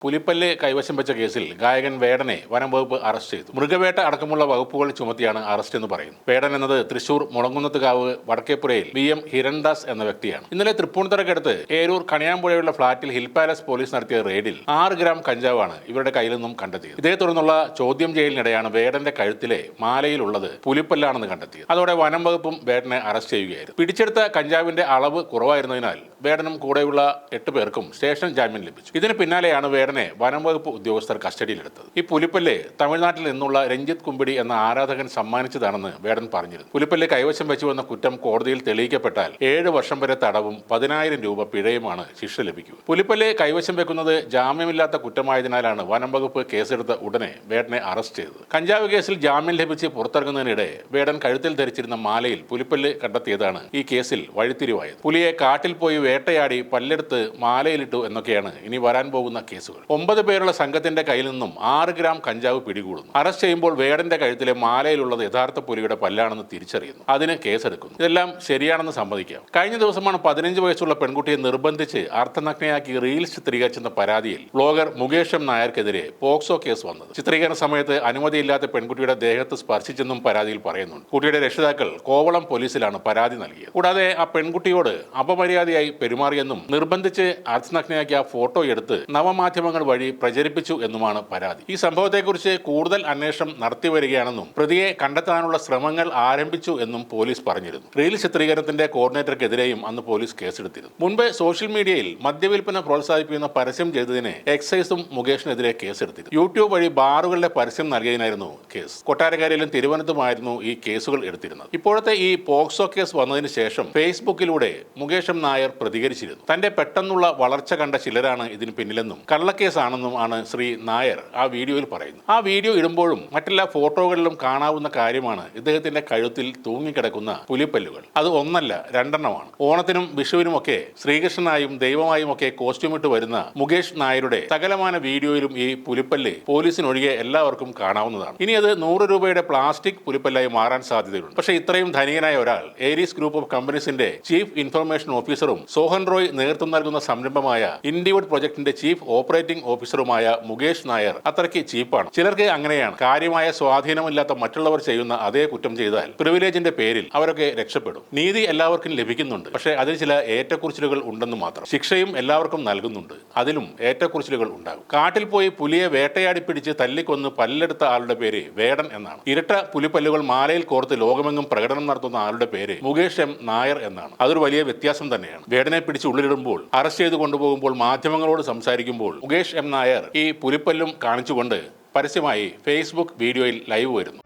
പുലിപ്പല്ല് കൈവശം വെച്ച കേസിൽ ഗായകൻ വേടനെ വനം വകുപ്പ് അറസ്റ്റ് ചെയ്തു. മൃഗവേട്ട അടക്കമുള്ള വകുപ്പുകൾ ചുമത്തിയാണ് അറസ്റ്റ് എന്ന് പറയുന്നു. വേടൻ എന്നത് തൃശൂർ മുളങ്കുന്നത്തുകാവ് വടക്കേപ്പുരയിൽ VM ഹിരൺദാസ് എന്ന വ്യക്തിയാണ്. ഇന്നലെ തൃപ്പൂണിത്തുറക്കടുത്ത് ഏരൂർ കണിയാമ്പുഴയുള്ള ഫ്ളാറ്റിൽ ഹിൽ പാലസ് പോലീസ് നടത്തിയ റെയ്ഡിൽ 6 ഗ്രാം കഞ്ചാവാണ് ഇവരുടെ കയ്യിൽ നിന്നും കണ്ടെത്തിയത്. ഇതേ തുടർന്നുള്ള ചോദ്യം ചെയ്യലിനിടെയാണ് വേടന്റെ കഴുത്തിലെ മാലയിലുള്ളത് പുലിപ്പല്ലാണെന്ന് കണ്ടെത്തിയത്. അതോടെ വനം വകുപ്പും വേടനെ അറസ്റ്റ് ചെയ്യുകയായിരുന്നു. പിടിച്ചെടുത്ത കഞ്ചാവിന്റെ അളവ് കുറവായിരുന്നതിനാൽ വേടനും കൂടെയുള്ള 8 പേർക്കും സ്റ്റേഷൻ ജാമ്യം ലഭിച്ചു. ഇതിന് പിന്നാലെയാണ് വേടനെ വനം വകുപ്പ് ഉദ്യോഗസ്ഥർ കസ്റ്റഡിയിലെടുത്തത്. ഈ പുലിപ്പല്ല് തമിഴ്നാട്ടിൽ നിന്നുള്ള രഞ്ജിത്ത് കുമ്പിടി എന്ന ആരാധകൻ സമ്മാനിച്ചതാണെന്ന് വേടൻ പറഞ്ഞിരുന്നു. പുലിപ്പല്ല് കൈവശം വെച്ചുവെന്ന കുറ്റം കോടതിയിൽ തെളിയിക്കപ്പെട്ടാൽ 7 വർഷം വരെ തടവും 10,000 രൂപ പിഴയുമാണ് ശിക്ഷ ലഭിക്കുക. പുലിപ്പല്ല് കൈവശം വെക്കുന്നത് ജാമ്യമില്ലാത്ത കുറ്റമായതിനാലാണ് വനം വകുപ്പ് കേസെടുത്ത ഉടനെ വേടനെ അറസ്റ്റ് ചെയ്തത്. കഞ്ചാവ് കേസിൽ ജാമ്യം ലഭിച്ച് പുറത്തിറങ്ങുന്നതിനിടെ വേടൻ കഴുത്തിൽ ധരിച്ചിരുന്ന മാലയിൽ പുലിപ്പല്ല് കണ്ടെത്തിയതാണ് ഈ കേസിൽ വഴിത്തിരിവായത്. പുലിയെ കാട്ടിൽ പോയി വേട്ടയാടി പല്ലെടുത്ത് മാലയിലിട്ടു എന്നൊക്കെയാണ് ഇനി വരാൻ പോകുന്ന കേസുകൾ. 9 പേരുള്ള സംഘത്തിന്റെ കയ്യിൽ നിന്നും 6 ഗ്രാം കഞ്ചാവ് പിടികൂടുന്നു. അറസ്റ്റ് ചെയ്യുമ്പോൾ വേടന്റെ കഴുത്തിലെ മാലയിലുള്ളത് യഥാർത്ഥ പുലിയുടെ പല്ലാണെന്ന് തിരിച്ചറിയുന്നു. അതിന് കേസെടുക്കുന്നു. ഇതെല്ലാം ശരിയാണെന്ന് സമ്മതിക്കാം. കഴിഞ്ഞ ദിവസമാണ് 15 വയസ്സുള്ള പെൺകുട്ടിയെ നിർബന്ധിച്ച് അർദ്ധനഗ്നയാക്കി റീൽസ് ചിത്രീകരിച്ചെന്ന പരാതിയിൽ ബ്ലോഗർ മുകേഷ് M. നായർക്കെതിരെ പോക്സോ കേസ് വന്നത്. ചിത്രീകരണ സമയത്ത് അനുമതിയില്ലാത്ത പെൺകുട്ടിയുടെ ദേഹത്ത് സ്പർശിച്ചെന്നും പരാതിയിൽ പറയുന്നുണ്ട്. കുട്ടിയുടെ രക്ഷിതാക്കൾ കോവളം പോലീസിലാണ് പരാതി നൽകിയത്. കൂടാതെ ആ പെൺകുട്ടിയോട് അപമര്യാദയായി പെരുമാറിയെന്നും നിർബന്ധിച്ച് അർദ്ധനഗ്നയാക്കി ആ ഫോട്ടോ എടുത്ത് നവമാധ്യമങ്ങൾ വഴി പ്രചരിപ്പിച്ചു എന്നുമാണ് പരാതി. ഈ സംഭവത്തെക്കുറിച്ച് കൂടുതൽ അന്വേഷണം നടത്തിവരികയാണെന്നും പ്രതിയെ കണ്ടെത്താനുള്ള ശ്രമങ്ങൾ ആരംഭിച്ചു എന്നും പോലീസ് പറഞ്ഞിരുന്നു. റീൽ ചിത്രീകരണത്തിന്റെ കോർഡിനേറ്റർക്കെതിരെയും അന്ന് പോലീസ് കേസെടുത്തിരുന്നു. മുൻപ് സോഷ്യൽ മീഡിയയിൽ മദ്യവിൽപ്പന പ്രോത്സാഹിപ്പിക്കുന്ന പരസ്യം ചെയ്തതിന് എക്സൈസും മുകേഷിനെതിരെ കേസെടുത്തിരുന്നു. യൂട്യൂബ് വഴി ബാറുകളുടെ പരസ്യം നൽകിയതിനായിരുന്നു കേസ്. കൊട്ടാരക്കരയിലും തിരുവനന്തപുരത്തുമായിരുന്നു ഈ കേസുകൾ എടുത്തിരുന്നത്. ഇപ്പോഴത്തെ ഈ പോക്സോ കേസ് വന്നതിന് ശേഷം ഫേസ്ബുക്കിലൂടെ മുകേഷ് M. നായർ പ്രതികരിച്ചിരുന്നു. തന്റെ പെട്ടെന്നുള്ള വളർച്ച കണ്ട ചിലരാണ് ഇതിന് പിന്നിലെന്നും കള്ളക്കേസാണെന്നും ആണ് ശ്രീ നായർ ആ വീഡിയോയിൽ പറയുന്നു. ആ വീഡിയോ ഇടുമ്പോഴും മറ്റെല്ലാ ഫോട്ടോകളിലും കാണാവുന്ന കാര്യമാണ് ഇദ്ദേഹത്തിന്റെ കഴുത്തിൽ തൂങ്ങിക്കിടക്കുന്ന പുലിപ്പല്ലുകൾ. അത് ഒന്നല്ല, 2 എണ്ണമാണ്. ഓണത്തിനും വിഷുവിനുമൊക്കെ ശ്രീകൃഷ്ണനായും ദൈവമായും ഒക്കെ കോസ്റ്റ്യൂമിട്ട് വരുന്ന മുകേഷ് നായരുടെ സകലമാന വീഡിയോയിലും ഈ പുലിപ്പല്ല് പോലീസിനൊഴികെ എല്ലാവർക്കും കാണാവുന്നതാണ്. ഇനി അത് 100 രൂപയുടെ പ്ലാസ്റ്റിക് പുലിപ്പല്ലായി മാറാൻ സാധ്യതയുണ്ട്. പക്ഷേ ഇത്രയും ധനികനായ ഒരാൾ ഏരീസ് ഗ്രൂപ്പ് ഓഫ് കമ്പനീസിന്റെ ചീഫ് ഇൻഫർമേഷൻ ഓഫീസറും സോഹൻ റോയ് നേതൃത്വം നൽകുന്ന സംരംഭമായ ഇൻഡിവുഡ് പ്രൊജക്ടിന്റെ ചീഫ് ഓപ്പറേറ്റിംഗ് ഓഫീസറുമായ മുകേഷ് നായർ അത്രയ്ക്ക് ചീപ്പാണ്. ചിലർക്ക് അങ്ങനെയാണ്. കാര്യമായ സ്വാധീനമില്ലാത്ത മറ്റുള്ളവർ ചെയ്യുന്ന അതേ കുറ്റം ചെയ്താൽ പ്രിവിലേജിന്റെ പേരിൽ അവരൊക്കെ രക്ഷപ്പെടും. നീതി എല്ലാവർക്കും ലഭിക്കുന്നുണ്ട്. പക്ഷേ അതിൽ ചില ഏറ്റക്കുറിച്ചിലുകൾ ഉണ്ടെന്ന് മാത്രം. ശിക്ഷയും എല്ലാവർക്കും നൽകുന്നുണ്ട്. അതിലും ഏറ്റക്കുറിച്ചിലുകൾ ഉണ്ടാകും. കാട്ടിൽ പോയി പുലിയെ വേട്ടയാടി പിടിച്ച് തല്ലിക്കൊന്ന് പല്ലെടുത്ത ആളുടെ പേര് വേടൻ എന്നാണ്. ഇരട്ട പുലിപ്പല്ലുകൾ മാലയിൽ കോർത്ത് ലോകമെങ്ങും പ്രകടനം നടത്തുന്ന ആളുടെ പേര് മുകേഷ് M. നായർ എന്നാണ്. അതൊരു വലിയ വ്യത്യാസം തന്നെയാണ്. വേടനെ പിടിച്ച് ഉള്ളിലിടുമ്പോൾ, അറസ്റ്റ് ചെയ്ത് കൊണ്ടുപോകുമ്പോൾ, മാധ്യമങ്ങളോട് സംസാരിക്കുമ്പോൾ മുകേഷ് M. നായർ ഈ പുലിപ്പല്ലും കാണിച്ചുകൊണ്ട് പരസ്യമായി ഫേസ്ബുക്ക് വീഡിയോയിൽ ലൈവ് വരുന്നു.